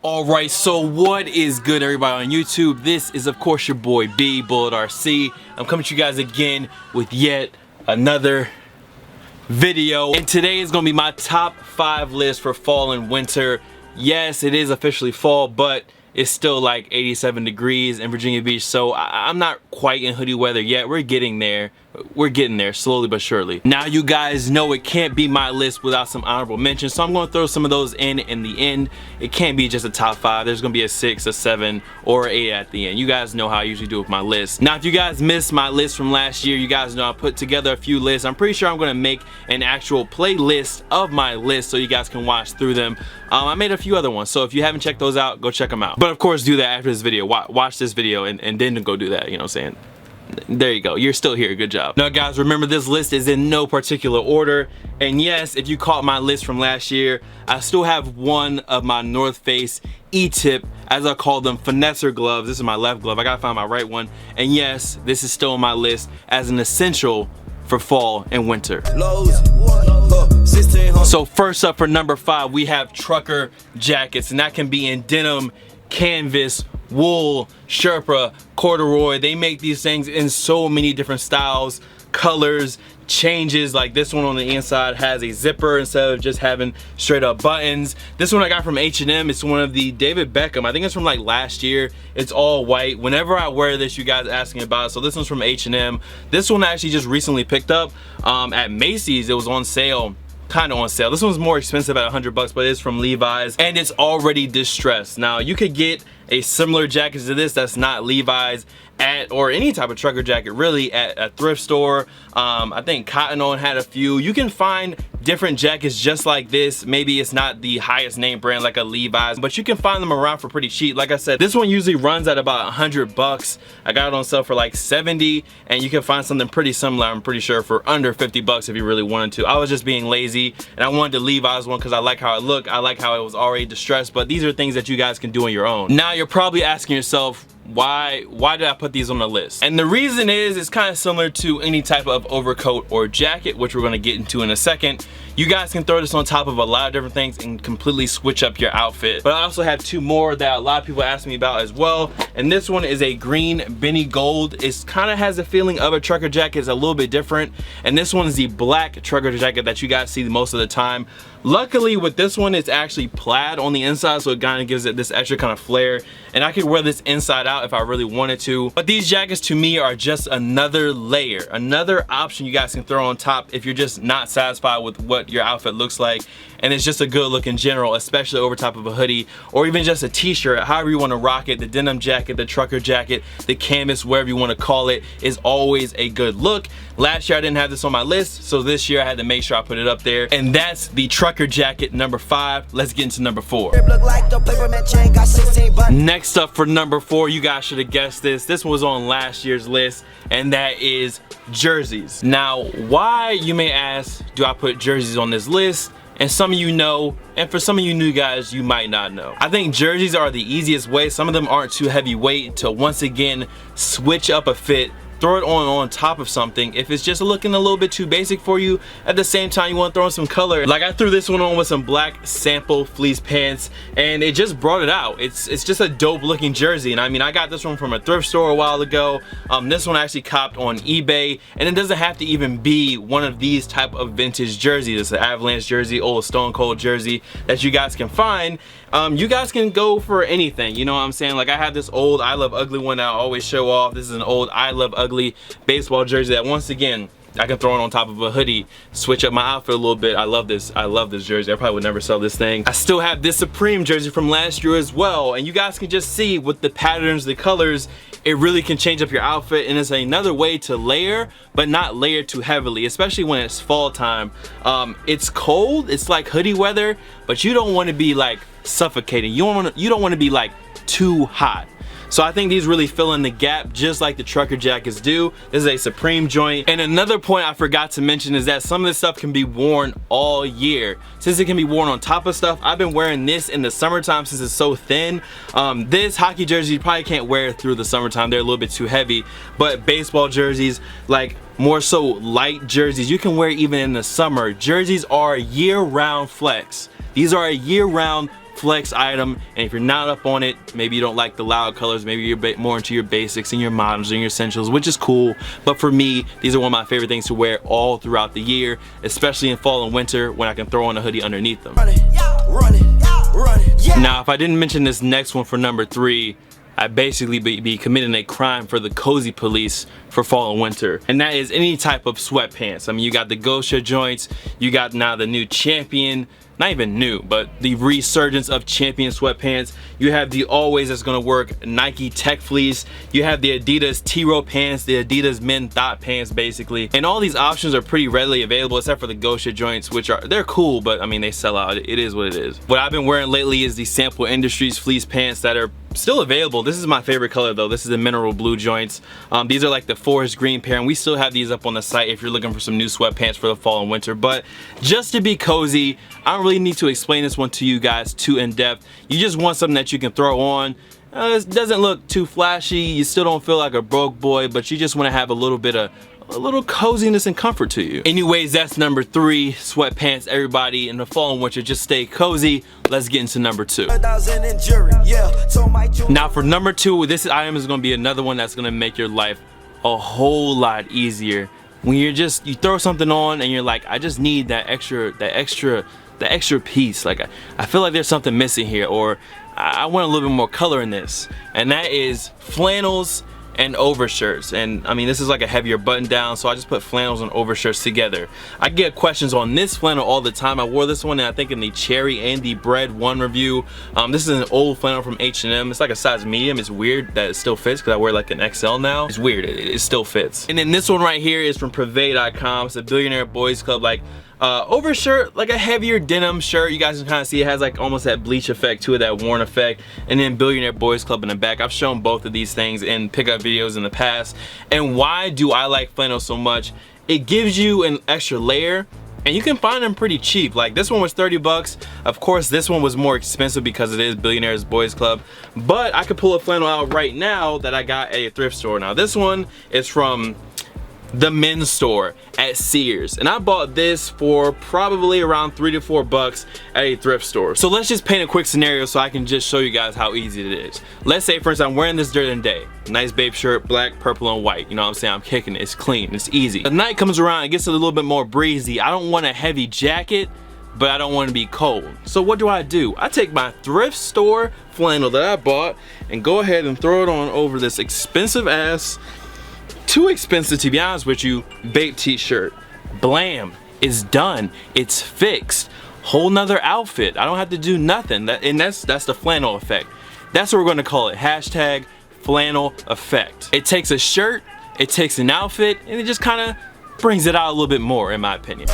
Alright, so what is good, everybody on YouTube? This is of course your boy B, Bullet RC. I'm coming to you guys again with yet another video. And today is gonna be my top 5 list for fall and winter. Yes, it is officially fall, but it's still like 87 degrees in Virginia Beach, so I'm not quite in hoodie weather yet. We're getting there. We're getting there slowly but surely. Now you guys know it can't be my list without some honorable mentions, so I'm going to throw some of those in the end. It can't be just a top 5. There's going to be a 6, a 7, or 8 at the end. You guys know how I usually do with my list. Now if you guys missed my list from last year, you guys know I put together a few lists. I'm pretty sure I'm going to make an actual playlist of my list so you guys can watch through them. I made a few other ones, so if you haven't checked those out, go check them out. But of course do that after this video. Watch this video and then go do that, you know what I'm saying? There you go, you're still here, good job. Now guys, remember this list is in no particular order, and yes, if you caught my list from last year, I still have one of my North Face E-tip, as I call them, finesser gloves. This is my left glove, I gotta find my right one, and yes, this is still on my list as an essential for fall and winter. So first up for number 5, we have trucker jackets, and that can be in denim, canvas, wool, sherpa, corduroy. They make these things in so many different styles, colors, changes. Like this one on the inside has a zipper instead of just having straight up buttons. This one I got from H&M. It's one of the David Beckham. I think it's from like last year. It's all white. Whenever I wear this, you guys ask me about it. So this one's from H&M. This one I actually just recently picked up at Macy's. It was on sale. Kind of on sale. This one's more expensive at $100, but it's from Levi's and it's already distressed. Now you could get a similar jacket to this that's not Levi's at, or any type of trucker jacket really, at a thrift store. I think Cotton On had a few. You can find different jackets just like this. Maybe it's not the highest name brand like a Levi's, but you can find them around for pretty cheap. Like I said, this one usually runs at about $100. I got it on sale for like 70, and you can find something pretty similar, I'm pretty sure, for under 50 bucks if you really wanted to. I was just being lazy and I wanted the Levi's one because I like how it looked. I like how it was already distressed, but these are things that you guys can do on your own. Now you're probably asking yourself, why did I put these on the list? And the reason is, it's kind of similar to any type of overcoat or jacket, which we're going to get into in a second. You guys can throw this on top of a lot of different things and completely switch up your outfit. But I also have 2 more that a lot of people ask me about as well. And this one is a green Benny Gold. It kind of has a feeling of a trucker jacket. It's a little bit different. And this one is the black trucker jacket that you guys see most of the time. Luckily with this one, it's actually plaid on the inside, so it kind of gives it this extra kind of flair. And I could wear this inside out if I really wanted to. But these jackets to me are just another layer, another option you guys can throw on top if you're just not satisfied with what your outfit looks like. And it's just a good look in general, especially over top of a hoodie or even just a t-shirt, however you want to rock it. The denim jacket, the trucker jacket, the canvas, wherever you want to call it, is always a good look. Last year I didn't have this on my list, so this year I had to make sure I put it up there. And that's the trucker jacket, number 5. Let's get into number 4. Next up for number 4, you guys should have guessed this. This was on last year's list, and that is jerseys. Now, why, you may ask, do I put jerseys on this list? And some of you know, and for some of you new guys, you might not know. I think jerseys are the easiest way. Some of them aren't too heavyweight to once again switch up a fit. Throw it on top of something. If it's just looking a little bit too basic for you, at the same time you want to throw in some color. Like I threw this one on with some black sample fleece pants, and it just brought it out. It's just a dope looking jersey. And I mean, I got this one from a thrift store a while ago. This one I actually copped on eBay, and it doesn't have to even be one of these type of vintage jerseys. It's an Avalanche jersey, old Stone Cold jersey that you guys can find. You guys can go for anything, you know what I'm saying? Like I have this old I Love Ugly one that I always show off. This is an old I Love Ugly baseball jersey that once again I can throw it on top of a hoodie, switch up my outfit a little bit. I love this jersey. I probably would never sell this thing. I still have this Supreme jersey from last year as well, and you guys can just see with the patterns, the colors, it really can change up your outfit. And it's another way to layer, but not layer too heavily, especially when it's fall time. It's cold, it's like hoodie weather, but you don't want to be like suffocating. You don't want to be like too hot. So I think these really fill in the gap just like the trucker jackets do. This is a Supreme joint. And another point I forgot to mention is that some of this stuff can be worn all year. Since it can be worn on top of stuff, I've been wearing this in the summertime since it's so thin. This hockey jersey you probably can't wear through the summertime. They're a little bit too heavy. But baseball jerseys, like more so light jerseys, you can wear even in the summer. Jerseys are year-round flex. These are a year-round flex item, and if you're not up on it, maybe you don't like the loud colors, maybe you're more into your basics and your models and your essentials, which is cool. But for me, these are one of my favorite things to wear all throughout the year, especially in fall and winter when I can throw on a hoodie underneath them. Now, if I didn't mention this next one for number 3, I'd basically be committing a crime for the cozy police for fall and winter, and that is any type of sweatpants. I mean, you got the Gosha joints, you got now the new Champion, not even new, but the resurgence of Champion sweatpants. You have the always that's gonna work Nike Tech Fleece. You have the Adidas T-Row pants, the Adidas Men Thought pants basically. And all these options are pretty readily available except for the Gosha joints, which they're cool, but I mean, they sell out. It is what it is. What I've been wearing lately is the Sample Industries fleece pants that are still available. This is my favorite color though. This is the mineral blue joints. These are like the forest green pair, and we still have these up on the site if you're looking for some new sweatpants for the fall and winter. But just to be cozy, I don't really need to explain this one to you guys too in depth. You just want something that you can throw on. It doesn't look too flashy, you still don't feel like a broke boy, but you just want to have a little coziness and comfort to you. Anyways, that's number 3, sweatpants. Everybody in the fall and winter, just stay cozy. Let's get into number 2. Now for number 2, this item is going to be another one that's going to make your life a whole lot easier. When you throw something on and you're like, I just need that extra piece. Like I feel like there's something missing here, or I want a little bit more color in this, and that is flannels and overshirts. And I mean, this is like a heavier button down, so I just put flannels and overshirts together. I get questions on this flannel all the time. I wore this one, and I think in the cherry and the bread 1 review. This is an old flannel from H&M. It's like a size medium. It's weird that it still fits because I wear like an XL now. It's weird, it still fits. And then this one right here is from privé.com. It's a Billionaire Boys Club like overshirt, like a heavier denim shirt. You guys can kind of see it has like almost that bleach effect to it, that worn effect. And then Billionaire Boys Club in the back. I've shown both of these things in pickup videos in the past. And why do I like flannel so much? It gives you an extra layer, and you can find them pretty cheap. Like this one was 30 bucks. Of course, this one was more expensive because it is Billionaires Boys Club. But I could pull a flannel out right now that I got at a thrift store. Now this one is from the men's store at Sears, and I bought this for probably around 3 to 4 bucks at a thrift store. So let's just paint a quick scenario so I can just show you guys how easy it is. Let's say for instance I'm wearing this during the day, nice babe shirt, black, purple, and white. You know what I'm saying? I'm kicking it. It's clean, it's easy. The night comes around, it gets a little bit more breezy. I don't want a heavy jacket, but I don't want to be cold. So what do? I take my thrift store flannel that I bought and go ahead and throw it on over this expensive ass, too expensive to be honest with you, Bape t-shirt. Blam, it's done, it's fixed. Whole nother outfit. I don't have to do nothing. That's the flannel effect. That's what we're gonna call it. Hashtag flannel effect. It takes a shirt, it takes an outfit, and it just kind of brings it out a little bit more, in my opinion.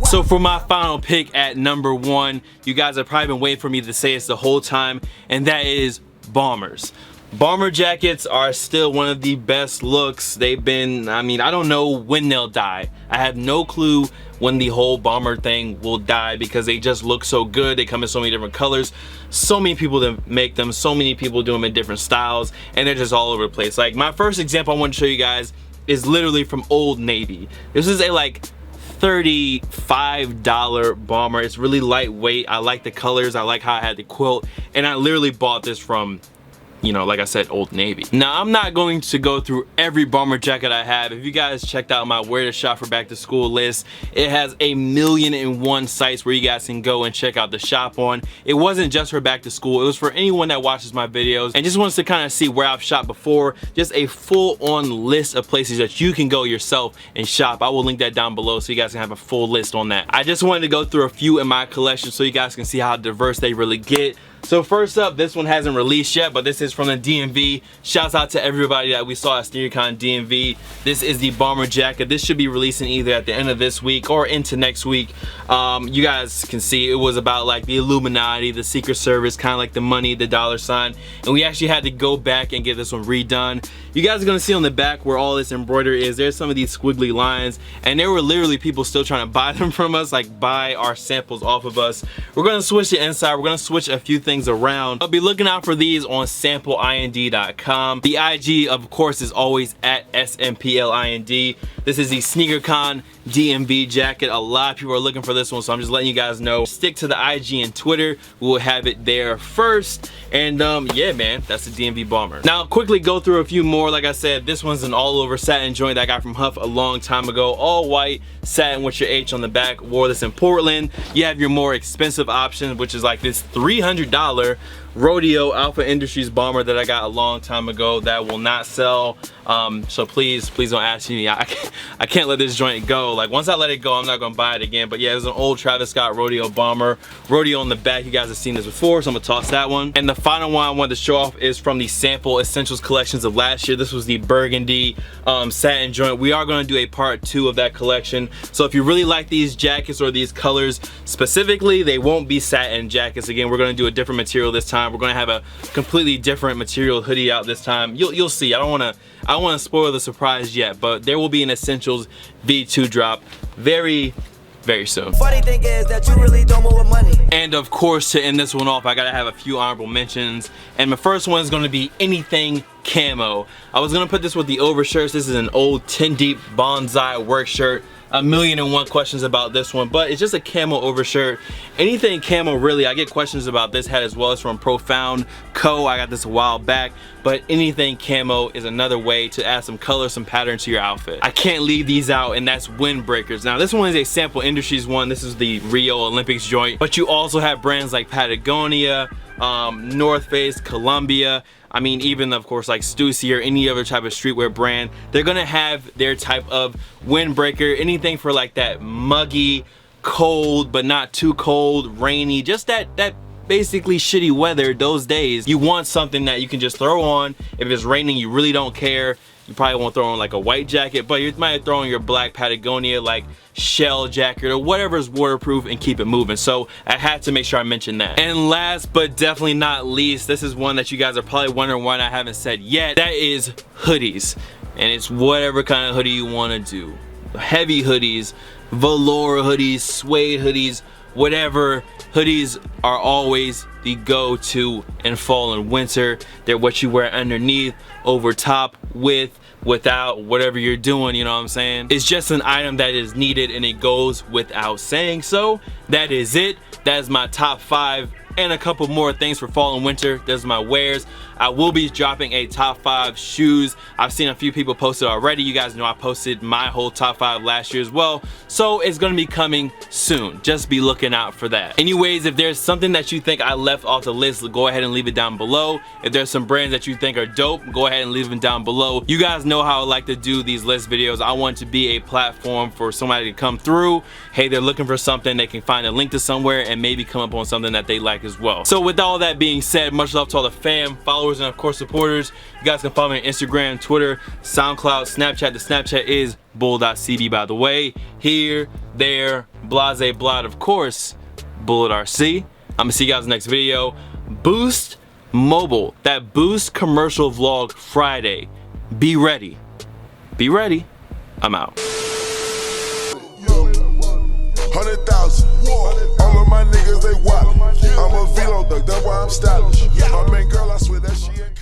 So for my final pick at number 1, you guys have probably been waiting for me to say this the whole time, and that is bombers. Bomber jackets are still one of the best looks. They've been, I mean, I don't know when they'll die. I have no clue when the whole bomber thing will die because they just look so good. They come in so many different colors, so many people that make them, so many people do them in different styles, and they're just all over the place. Like my first example I want to show you guys is literally from Old Navy. This is a like $35 bomber. It's really lightweight. I like the colors, I like how I had the quilt, and I literally bought this from, you know, like I said, Old Navy. Now I'm not going to go through every bomber jacket I have. If you guys checked out my where to shop for back to school list, it has 1,000,001 sites where you guys can go and check out the shop on. It wasn't just for back to school, it was for anyone that watches my videos and just wants to kind of see where I've shopped before. Just a full-on list of places that you can go yourself and shop. I will link that down below so you guys can have a full list on that. I just wanted to go through a few in my collection so you guys can see how diverse they really get. So first up, this one hasn't released yet, but this is from the DMV. Shouts out to everybody that we saw at SneakerCon DMV. This is the bomber jacket. This should be releasing either at the end of this week or into next week. You guys can see it was about like the Illuminati, the Secret Service, kind of like the money, the dollar sign. And we actually had to go back and get this one redone. You guys are gonna see on the back where all this embroidery is, there's some of these squiggly lines, and there were literally people still trying to buy them from us, like buy our samples off of us. We're gonna switch the inside, we're gonna switch a few things around. I'll be looking out for these on sampleind.com. The IG, of course, is always at SMPLIND. This is the SneakerCon DMV jacket. A lot of people are looking for this one, so I'm just letting you guys know. Stick to the IG and Twitter. We will have it there first. And yeah, man, that's the DMV bomber. Now, quickly go through a few more. Like I said, this one's an all-over satin joint that I got from Huff a long time ago. All white satin with your H on the back. Wore this in Portland. You have your more expensive option, which is like this $300 Rodeo Alpha Industries bomber that I got a long time ago that will not sell. So please don't ask me. I can't let this joint go. Like, once I let it go, I'm not gonna buy it again. But yeah, it was an old Travis Scott Rodeo bomber. Rodeo on the back. You guys have seen this before, so I'm gonna toss that one. And the final one I wanted to show off is from the sample essentials collections of last year. This was the burgundy satin joint. We are gonna do a part 2 of that collection. So if you really like these jackets or these colors specifically, they won't be satin jackets. Again, we're gonna do a different material this time. We're gonna have a completely different material hoodie out this time. You'll see. I don't wanna spoil the surprise yet, but there will be an essentials V2 drop very soon. Funny thing is that you really don't move with money. And of course, to end this one off, I gotta have a few honorable mentions. And my first one is gonna be anything camo. I was gonna put this with the overshirts. This is an old 10 deep bonsai work shirt. 1,000,001 questions about this one, but it's just a camo overshirt. Anything camo, really. I get questions about this hat as well. It's from Profound Co. I got this a while back, but anything camo is another way to add some color, some pattern to your outfit. I can't leave these out, and that's windbreakers. Now, this one is a Sample Industries one. This is the Rio Olympics joint, but you also have brands like Patagonia, North Face, Columbia. I mean, even of course like Stussy or any other type of streetwear brand, they're gonna have their type of windbreaker. Anything for like that muggy, cold but not too cold, rainy, just that basically shitty weather those days. You want something that you can just throw on. If it's raining, you really don't care. You probably won't throw on like a white jacket, but you might throw on your black Patagonia like shell jacket or whatever is waterproof and keep it moving. So I had to make sure I mentioned that. And last but definitely not least, this is one that you guys are probably wondering why I haven't said yet. That is hoodies. And it's whatever kind of hoodie you want to do. Heavy hoodies, velour hoodies, suede hoodies, whatever. Hoodies are always the go-to in fall and winter. They're what you wear underneath, over top, with, without, whatever you're doing, you know what I'm saying? It's just an item that is needed and it goes without saying. So that is it. That is my top 5 and a couple more things for fall and winter. There's my wares. I will be dropping a top 5 shoes. I've seen a few people post it already. You guys know I posted my whole top 5 last year as well. So it's gonna be coming soon. Just be looking out for that. Anyways, if there's something that you think I left off the list, go ahead and leave it down below. If there's some brands that you think are dope, go ahead and leave them down below. You guys know how I like to do these list videos. I want to be a platform for somebody to come through. Hey, they're looking for something, they can find a link to somewhere and maybe come up on something that they like as well. So with all that being said, much love to all the fam, followers, and of course supporters. You guys can follow me on Instagram, Twitter, SoundCloud, Snapchat. The Snapchat is bull.cb, by the way. Here, there, blase, blot, of course, Bullet RC. I'm gonna see you guys in the next video. Boost Mobile, that Boost commercial vlog Friday. Be ready. Be ready. I'm out. 100,000. All of my niggas, they wild. I'm a velo thug, that's why I'm stylish. My main girl, I swear that she ain't